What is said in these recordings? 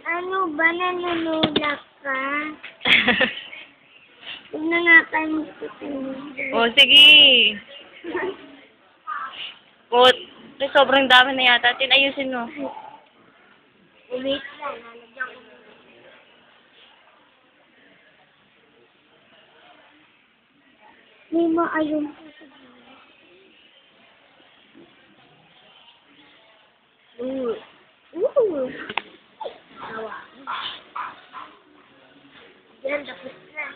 Ano ba, nanunulak ka? Huwag na nga tayo magtutulog. O, sige. Kot, sobrang dami na yata. Ayusin mo. Wait lang, lalagyan ko. May maayon po sa Tawa. Yan, tapos na.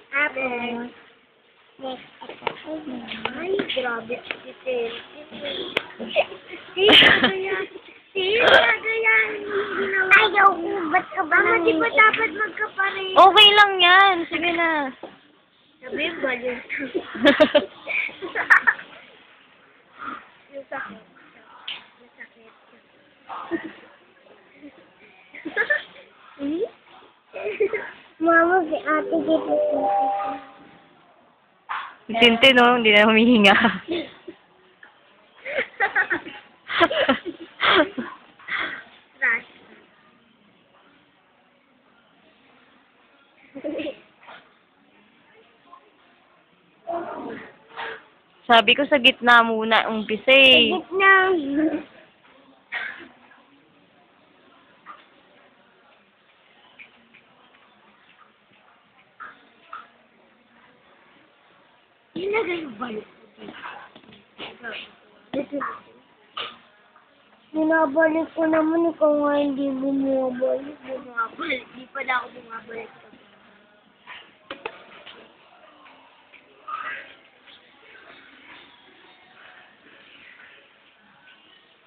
Tapos, next, ay, grabe. Ayaw ko, ba't ka ba di ba dapat magkapareho? Okay lang yan. Sige na. Sabi, baliw. Yung sakit. Yung sakit. Mama, si ate dito. Si Tinte, no? Hindi na humihinga. Trash. Sabi ko sa gitna muna umpisa eh. Sigit na. Ilagay yung balik. Binabalik ko naman, ikaw nga hindi bumabalik. Bumabalik. Di pa na ako bumabalik.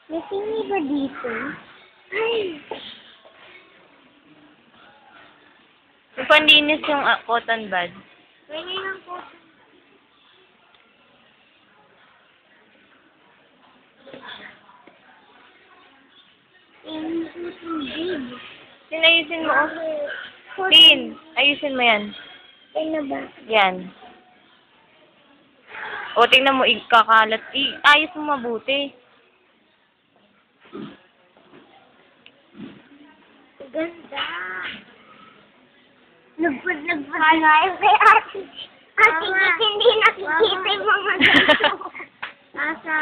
May tingi ba dito? Ay! Panlinis yung cotton bud. Pwede lang po. Ayusin mo. Tin, ayusin mo yan. Ano ba? Yan. O, tingnan mo, ikakalat. Ayos mo mabuti. Ganda. Nagpad nga yun kay ate. Ate, hindi nakikita yung mga ganito. Asa.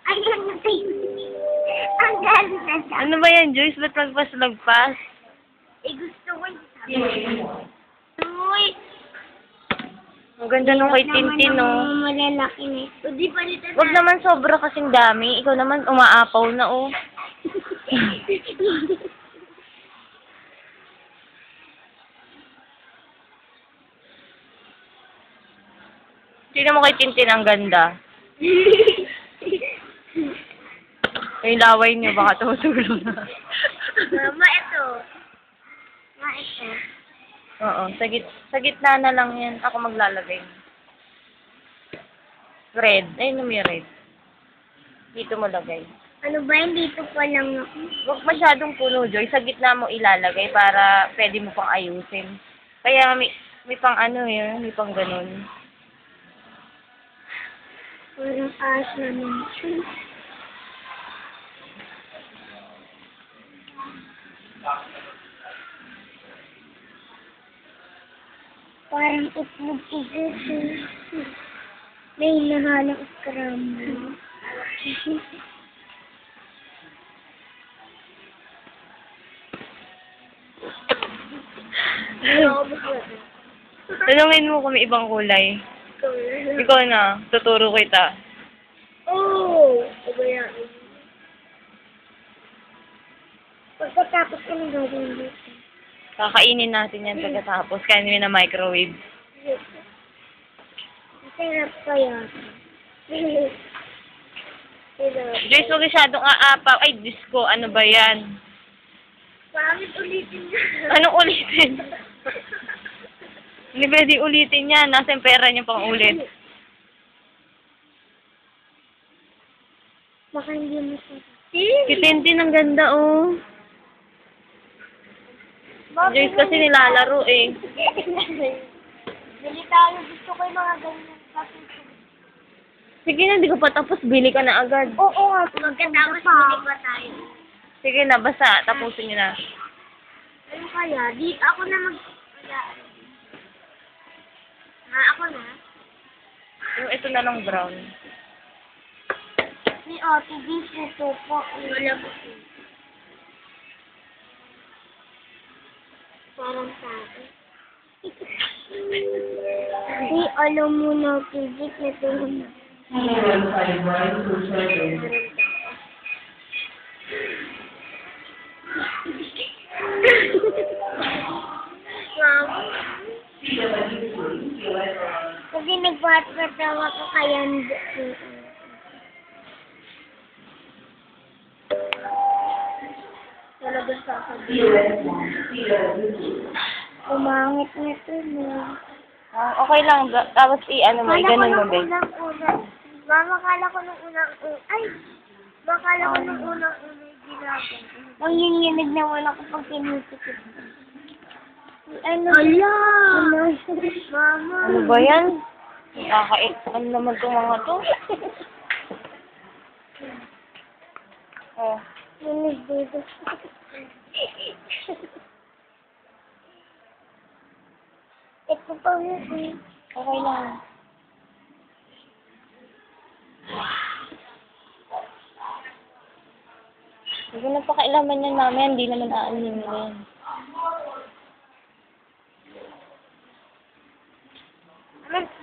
Ayun na tayo. Ang ganda siya. Ano ba yan, Joyce? Ba't magpas-lagpas? Eh, gusto ko yung Uy! Ang ganda nung kay Tintin, no? Malalaki na. O, di palitan na. Huwag naman sobra kasing dami. Ikaw naman umaapaw na, oh. Tingnan mo kay Tintin, ang ganda. Yung laway niyo, baka tumutulong na. Mama, ito. Ma, ito. Oo, sa gitna na lang yan. Ako maglalagay. Red. Ayun may red. Dito mo lagay. Ano ba yun? Dito pa lang ako. Huwag masyadong puno, Joy. Sa gitna mo ilalagay para pwede mo pang ayusin. Kaya may pang ano yun, may pang ganun. Parang aas naman. Parang itlog-itlog. May nahalang scramble. Tanungin mo kung may ibang kulay. Ikaw na, tuturo kita. Oh! Ano yan? Pagkatapos ko ng gagawin dito. Kakainin natin yan pagkatapos. Kainin na microwave. Masarap pa yan. Joyce, huwag masyadong aapaw. Ay, Diyos ko, ano ba yan? Pangit ulitin niya. Anong ulitin? Hindi pwede ulitin yan. Nasa yung pera niya pang ulit. Baka hindi mo siya. Si Tintin, ang ganda, oh. Joyce kasi nilalaro, eh. Bili tayo. Gusto ko yung mga ganyan. Sige na, hindi ko pa tapos. Bili ka na agad. Oo nga. Magkatapos bili pa tayo. Sige na, basta. Tapusin niyo na. Ano kaya? Di, ako na mag... Wala. Ako na. Yung ito na lang brown. Si Ate Bis, ito po. Wala po. Parang sa akin. Di, alam mo na, Pidip, na tulong na. Kasi nagpapatawa ko kaya hindi. Talaga sa sabihin. Umangit na ito, no? Okay lang. Tapos i-ano mo, i-ganon mo, babe. Mama, kala ko nung unang-unang, ay! Bakala ko nung unang-unang ginagawa. Ang yinginig naman ako pag tinutukot. Ano? Ala! Mama! Ano ba yan? Nakakait. Ano naman itong mga to? Oh. Linis dito. Ito pa yun. Okay lang. Huwag na pakailaman yan, mami. Hindi naman aanin mo yan.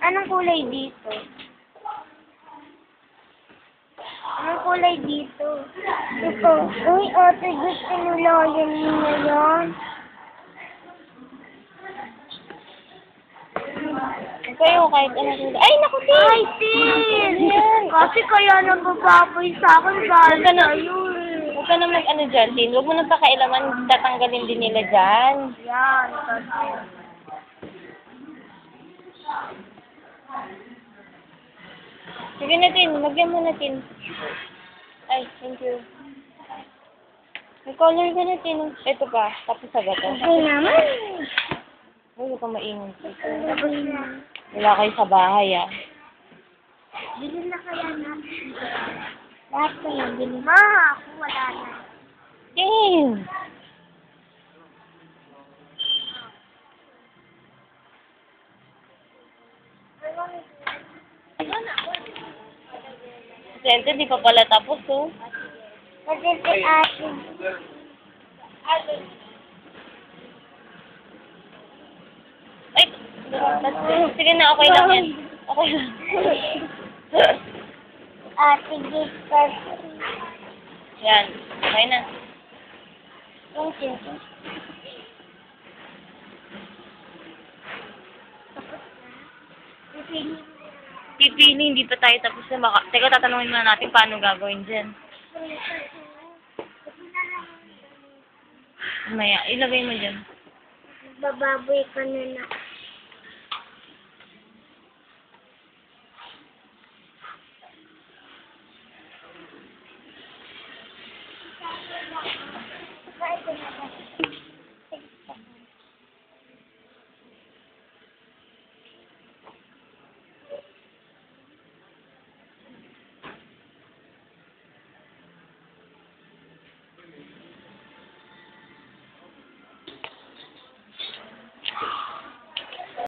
Anong kulay dito? Anong kulay dito? Ito. Uy, ate, gusto nila yan nila yan. Kayo, kahit ano kulay. Ay, naku, Tin! Ay, Tin! Kasi kaya nagbababoy sa akin dahil sa'yo eh. Huwag ka na mag-ano dyan, Tin. Huwag mo nang pakailaman. Tatanggalin din nila dyan. Yan, kasi. Sige na, Tin. Magyan mo na, Tin. Ay, thank you. May color ka na, Tin. Ito pa. Tapos agad. Okay naman. Ay, huwag ka maingay. Tapos na. Wala kayo sa bahay, ah. Bilhin na kaya na. Lahat ko yan, bilhin. Ma, ako wala na. Tin! Sente, di pa pala tapos, oh. Kasi si ate. Ay! Sige na, okay lang yan. Okay lang. Ate Gisper. Yan. Okay na. Thank you. Pipili, hindi pa tayo tapos na. Baka, teka, tatanungin muna natin paano gagawin dyan. Maya, ilagay mo dyan. Bababoy ka na na.